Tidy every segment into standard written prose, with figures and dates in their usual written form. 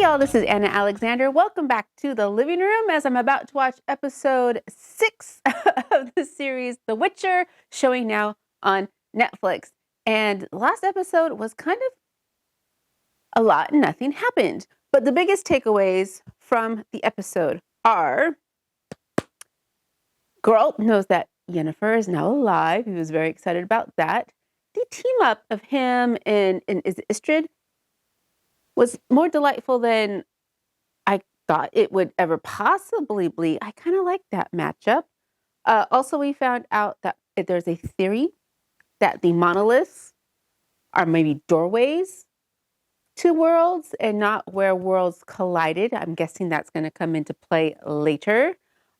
y'all, this is Anna Alexander. Welcome back to the living room as I'm about to watch episode 6 of the series The Witcher, showing now on Netflix. And the last episode was kind of a lot and nothing happened. But the biggest takeaways from the episode are Geralt knows that Yennefer is now alive. He was very excited about that. The team up of him and is it Istrid was more delightful than I thought it would ever possibly be. I kind of like that matchup. Also, we found out that there's a theory that the monoliths are maybe doorways to worlds and not where worlds collided. I'm guessing that's going to come into play later.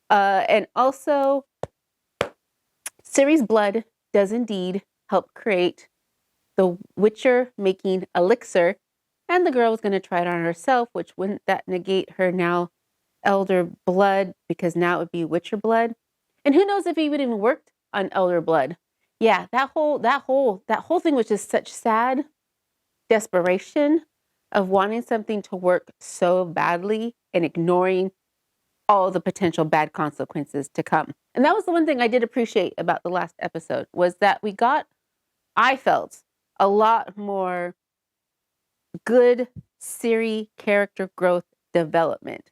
And also, Ciri's blood does indeed help create the Witcher making elixir. And the girl was going to try it on herself, which wouldn't that negate her now elder blood, because now it would be Witcher blood. And who knows if he would even worked on elder blood. Yeah, that whole thing was just such sad desperation of wanting something to work so badly and ignoring all the potential bad consequences to come. And that was the one thing I did appreciate about the last episode, was that we got, I felt, a lot more good Ciri character growth development.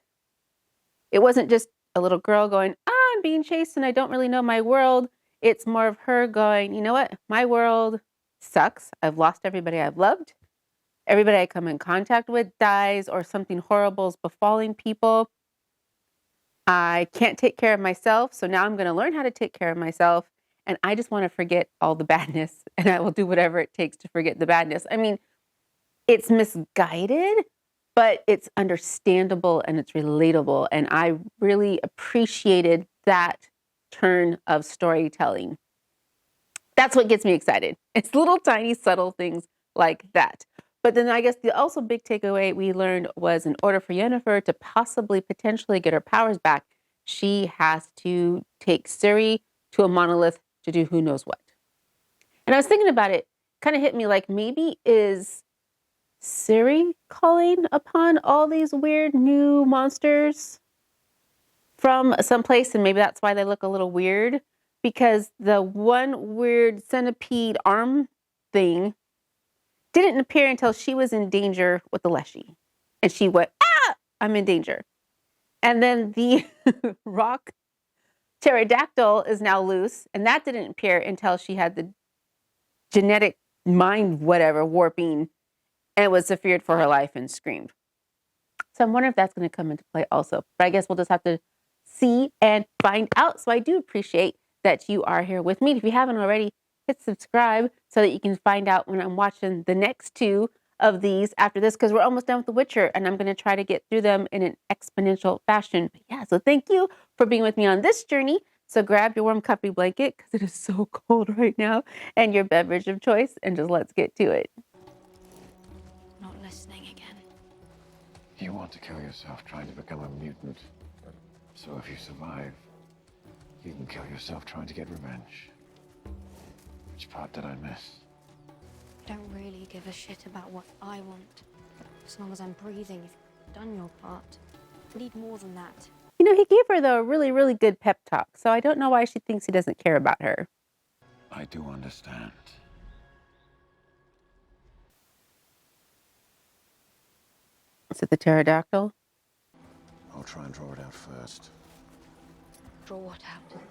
It wasn't just a little girl going, I'm being chased and I don't really know my world. It's more of her going, you know what? My world sucks. I've lost everybody I've loved. Everybody I come in contact with dies or something horrible is befalling people. I can't take care of myself. So now I'm going to learn how to take care of myself. And I just want to forget all the badness, and I will do whatever it takes to forget the badness. I mean, it's misguided, but it's understandable and it's relatable. And I really appreciated that turn of storytelling. That's what gets me excited. It's little tiny subtle things like that. But then I guess the also big takeaway we learned was, in order for Yennefer to potentially get her powers back, she has to take Ciri to a monolith to do who knows what. And I was thinking about it, kind of hit me like, maybe is Ciri calling upon all these weird new monsters from someplace, and maybe that's why they look a little weird, because the one weird centipede arm thing didn't appear until she was in danger with the Leshy. And she went, I'm in danger. And then the rock pterodactyl is now loose, and that didn't appear until she had the genetic mind warping and was feared for her life and screamed. So I'm wondering if that's going to come into play also. But I guess we'll just have to see and find out. So I do appreciate that you are here with me. If you haven't already, hit subscribe so that you can find out when I'm watching the next 2 of these after this, because we're almost done with The Witcher, and I'm going to try to get through them in an exponential fashion. But yeah, so thank you for being with me on this journey. So grab your warm comfy blanket, because it is so cold right now, and your beverage of choice, and just let's get to it. Not listening again. You want to kill yourself trying to become a mutant. So if you survive, you can kill yourself trying to get revenge. Which part did I miss? I don't really give a shit about what I want. As long as I'm breathing, you've done your part. I need more than that. You know, he gave her, though, a really, really good pep talk. So I don't know why she thinks he doesn't care about her. I do understand. Is it the pterodactyl? I'll try and draw it out first. Draw what out?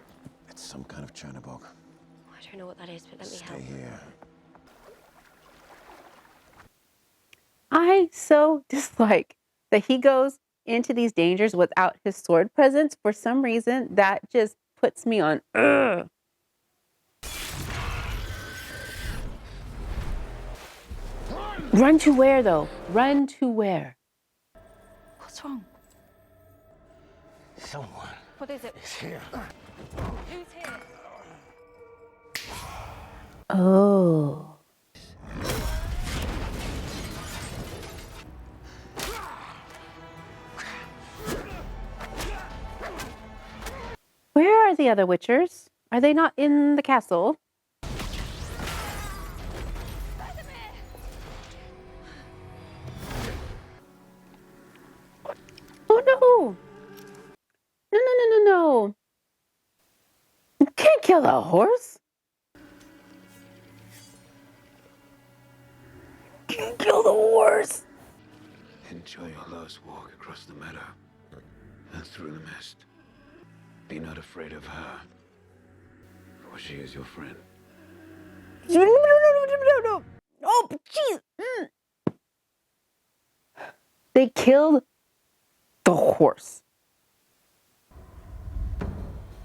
It's some kind of Chernobog. I don't know what that is, but let me help. Stay here. I so dislike that he goes into these dangers without his sword presence. For some reason, that just puts me on. Ugh. Run to where, though? Run to where? What's wrong? Someone What is it? is here. Who's here? Oh. Where are the other Witchers? Are they not in the castle? No! No, no, no, no, no. You can't kill the horse. You can't kill the horse. Enjoy your last walk across the meadow and through the mist. Be not afraid of her, for she is your friend. No, no, no, no, no, no, no. Oh, jeez. They killed the horse.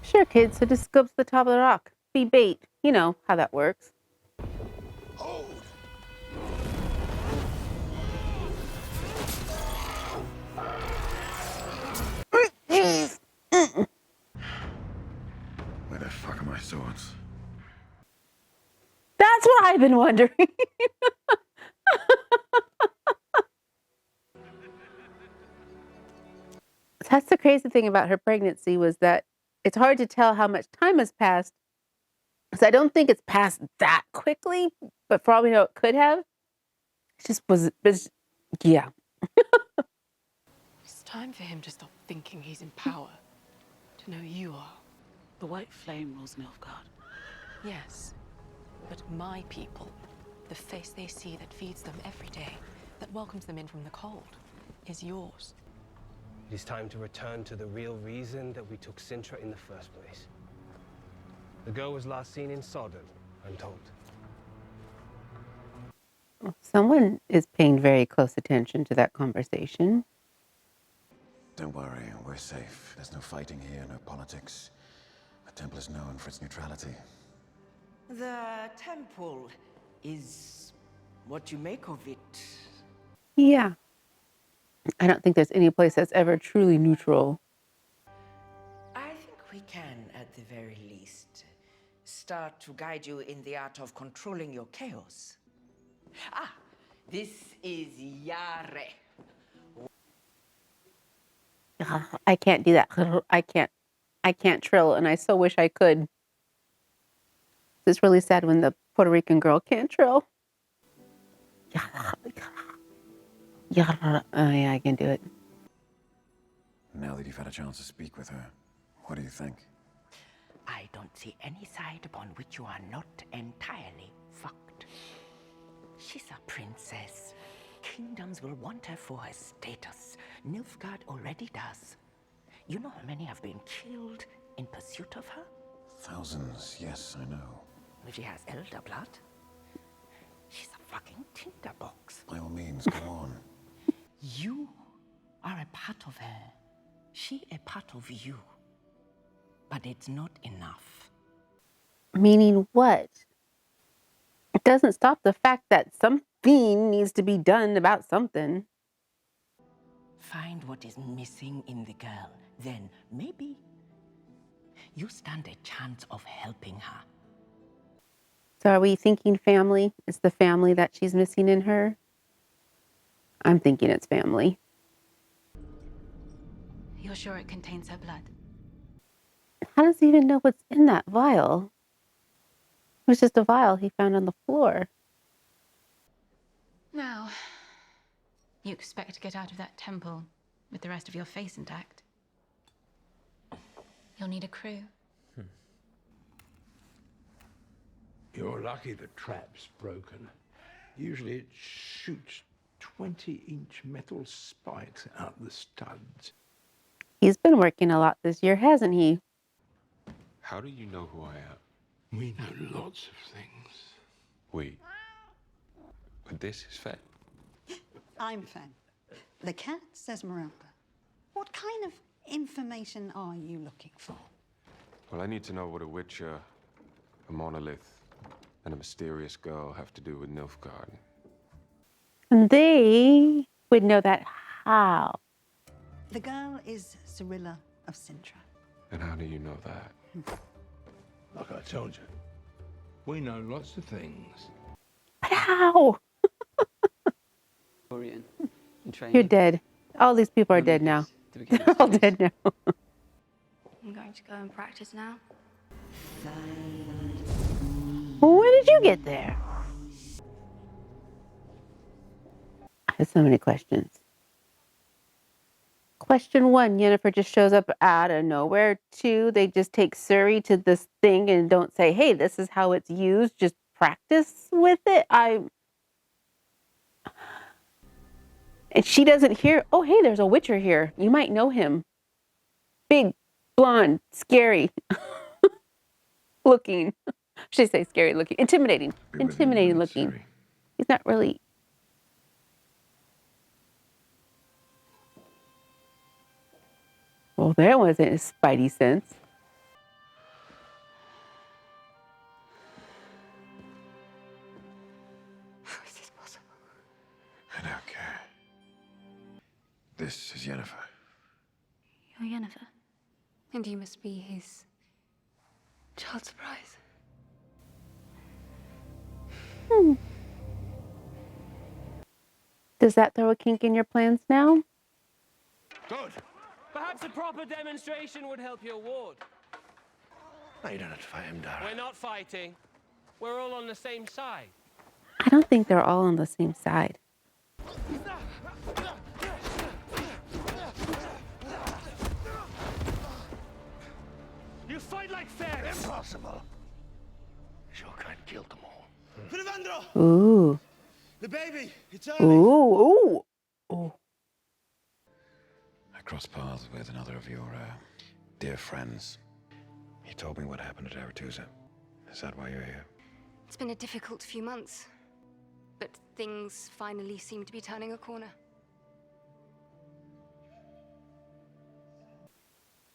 Sure, kids, so just go up to the top of the rock. Be bait. You know how that works. Jeez. Where the fuck are my swords? That's what I've been wondering. That's the crazy thing about her pregnancy was that it's hard to tell how much time has passed. Because I don't think it's passed that quickly, but for all we know, it could have. It just was yeah. It's time for him to stop thinking he's in power. To know you are. The White Flame rules Nilfgaard. Yes. But my people, the face they see that feeds them every day, that welcomes them in from the cold, is yours. It is time to return to the real reason that we took Sintra in the first place. The girl was last seen in Sodden, I'm told. Someone is paying very close attention to that conversation. Don't worry, we're safe. There's no fighting here, no politics. The temple is known for its neutrality. The temple is what you make of it. Yeah. I don't think there's any place that's ever truly neutral. I think we can, at the very least, start to guide you in the art of controlling your chaos. Ah, this is Yare. I can't do that. I can't trill, and I so wish I could. It's really sad when the Puerto Rican girl can't trill. Yeah, I can do it. Now that you've had a chance to speak with her, what do you think? I don't see any side upon which you are not entirely fucked. She's a princess. Kingdoms will want her for her status. Nilfgaard already does. You know how many have been killed in pursuit of her? Thousands, yes, I know. She has elder blood. She's a fucking tinderbox. By all means, go on. You are a part of her. She a part of you. But it's not enough. Meaning what? It doesn't stop the fact that something needs to be done about something. Find what is missing in the girl. Then maybe you stand a chance of helping her. So are we thinking family? Is the family that she's missing in her? I'm thinking it's family. You're sure it contains her blood? How does he even know what's in that vial? It was just a vial he found on the floor. Now, you expect to get out of that temple with the rest of your face intact. You'll need a crew. You're lucky the trap's broken. Usually it shoots 20-inch metal spikes out the studs. He's been working a lot this year, hasn't he? How do you know who I am? We know lots of things. We. But this is Fen. I'm Fen. The cat says Esmeralda. What kind of information are you looking for? Well, I need to know what a Witcher, a monolith, and a mysterious girl have to do with Nilfgaard. And they would know that how? The girl is Cirilla of Sintra. And how do you know that? Like I told you, we know lots of things. But how? In training. You're dead. All these people are dead now. They're all dead now. I'm going to go and practice now. When did you get there? I have so many questions. Question 1, Yennefer just shows up out of nowhere. 2, they just take Suri to this thing and don't say, hey, this is how it's used. Just practice with it. And she doesn't hear, oh, hey, there's a Witcher here. You might know him. Big, blonde, scary looking. Should I say scary looking? Intimidating. Intimidating looking. Suri. He's not really. Well, that wasn't his spidey sense. How is this possible? I don't care. This is Yennefer. You're Yennefer. And you must be his child surprise. Does that throw a kink in your plans now? Good. Perhaps a proper demonstration would help your ward. No, you don't have to fight him, Dara. We're not fighting. We're all on the same side. I don't think they're all on the same side. You fight like fairies. Impossible. Your kind killed them all. Ooh. The baby, it's Ooh. Ooh. Ooh. I crossed paths with another of your dear friends. He told me what happened at Aretusa. Is that why you're here? It's been a difficult few months, but things finally seem to be turning a corner.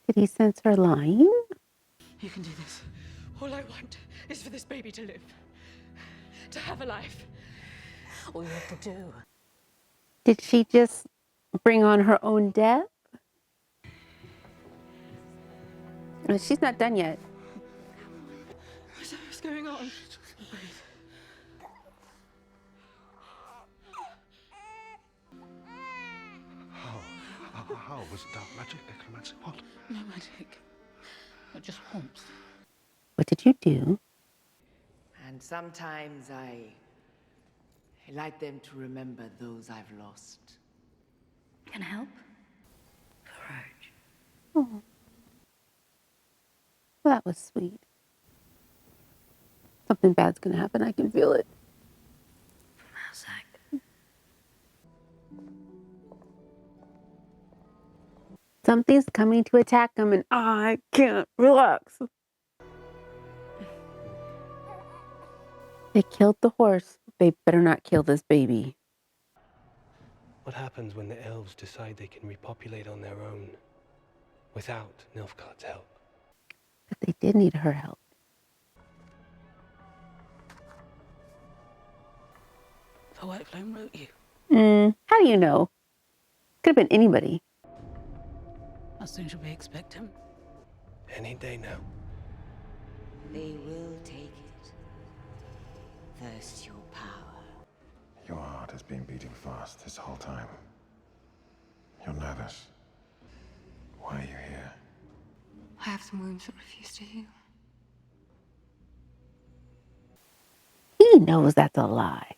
Did he sense her lying? You can do this. All I want is for this baby to live. To have a life. All you have to do. Did she just bring on her own death? She's not done yet. What's going on? How was it dark magic, necromancy? What? No magic. Not just warmth. What did you do? And sometimes I like them to remember those I've lost. Can I help? Courage. Oh. Well, that was sweet. Something bad's gonna happen. I can feel it. From outside. Something's coming to attack him, and I can't relax. They killed the horse. They better not kill this baby. What happens when the elves decide they can repopulate on their own without Nilfgaard's help? But they did need her help. The White Flame wrote you. How do you know? Could have been anybody. How soon should we expect him? Any day now. They will take it. First your power. Your heart has been beating fast this whole time. You're nervous. Why are you here? I have some wounds that refuse to heal. He knows that's a lie.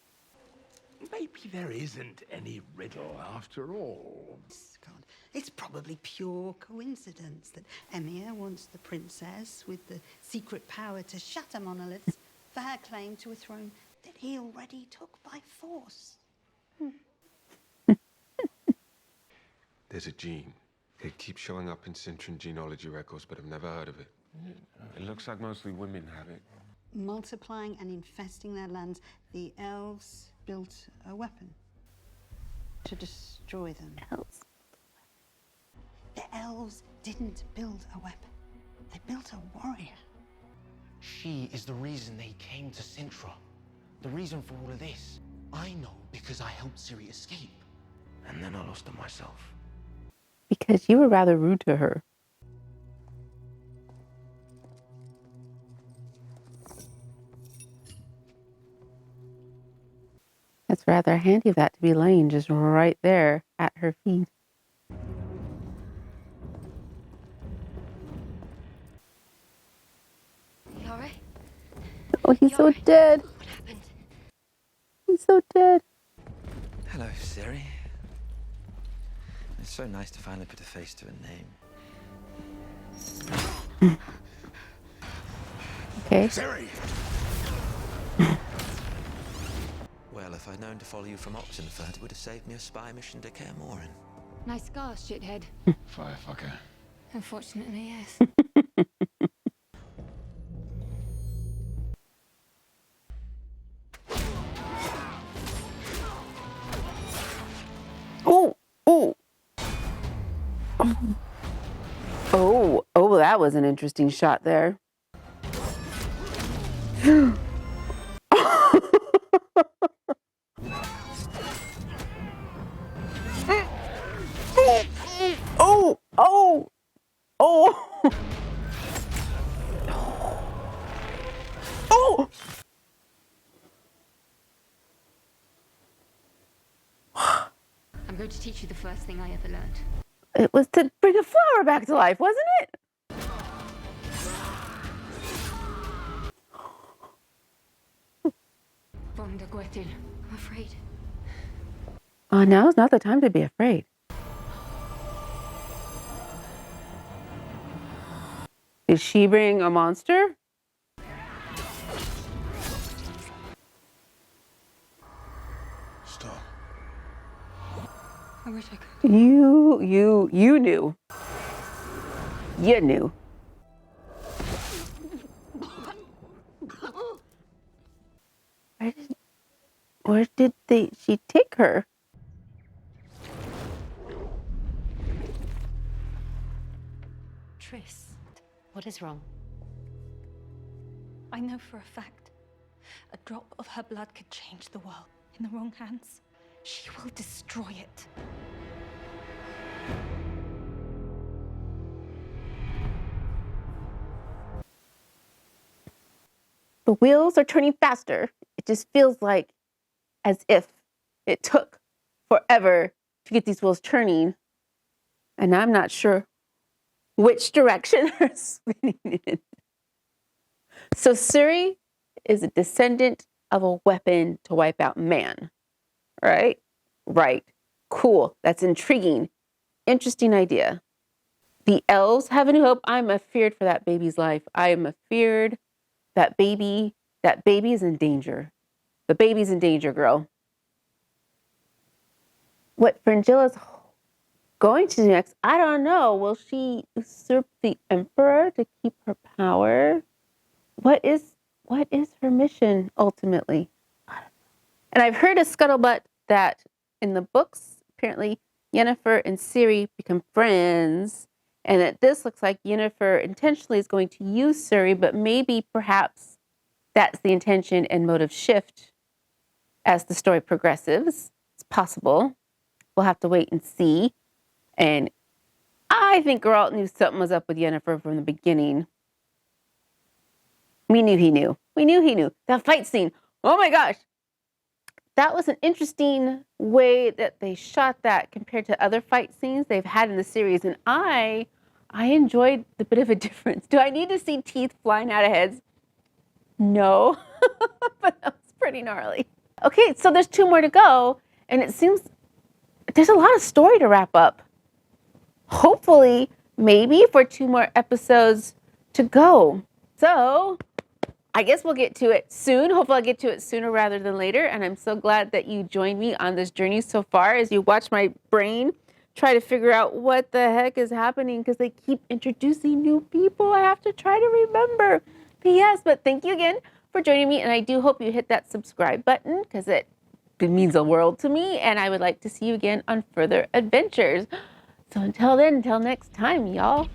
Maybe there isn't any riddle after all. God, it's probably pure coincidence that Emir wants the princess with the secret power to shatter monoliths for her claim to a throne that he already took by force. There's a gene. It keeps showing up in Cintran genealogy records, but I've never heard of it. It looks like mostly women have it. Multiplying and infesting their lands, the elves built a weapon to destroy them. Elves. The elves didn't build a weapon. They built a warrior. She is the reason they came to Sintra. The reason for all of this. I know because I helped Ciri escape. And then I lost her myself. Because you were rather rude to her. That's rather handy of that to be laying just right there at her feet. You alright? Oh, he's so dead. What happened? He's so dead. Hello, Ciri. It's so nice to finally put a face to a name. Okay. Siri! Well, if I'd known to follow you from Oxenfurt, it would have saved me a spy mission to Kaer Morhen. Nice scars, shithead. Firefucker. Unfortunately, yes. Oh, oh. Oh, that was an interesting shot there. Oh, oh, oh. Oh. I'm going to teach you the first thing I ever learned. It was to bring a flower back to life, wasn't it? Vonda Gwetil, I'm afraid. Now's not the time to be afraid. Did she bring a monster? Stop. I wish I could. You knew. You knew. Where did she take her? Triss, What is wrong? I know for a fact a drop of her blood could change the world. In the wrong hands, she will destroy it. The wheels are turning faster. It just feels like as if it took forever to get these wheels turning. And I'm not sure which direction they're spinning in. So Ciri is a descendant of a weapon to wipe out man, right? Right. Cool. That's intriguing. Interesting idea. The elves have a new hope. I'm afeared for that baby's life. I am afeared that baby is in danger. The baby's in danger, girl. What Fringilla's going to do next, I don't know. Will she usurp the emperor to keep her power? What is her mission ultimately? And I've heard a scuttlebutt that in the books, apparently Yennefer and Ciri become friends, and that this looks like Yennefer intentionally is going to use Ciri, but maybe perhaps that's the intention and motive shift as the story progresses. It's possible. We'll have to wait and see. And I think Geralt knew something was up with Yennefer from the beginning. We knew he knew. We knew he knew. That fight scene. Oh my gosh. That was an interesting way that they shot that compared to other fight scenes they've had in the series. And I enjoyed the bit of a difference. Do I need to see teeth flying out of heads? No. But that was pretty gnarly. Okay, so there's 2 more to go. And it seems there's a lot of story to wrap up. Hopefully, maybe for 2 more episodes to go. So I guess we'll get to it soon. Hopefully I'll get to it sooner rather than later. And I'm so glad that you joined me on this journey so far as you watch my brain try to figure out what the heck is happening because they keep introducing new people. I have to try to remember. P.S. But thank you again for joining me. And I do hope you hit that subscribe button because it means the world to me. And I would like to see you again on further adventures. So until then, until next time, y'all.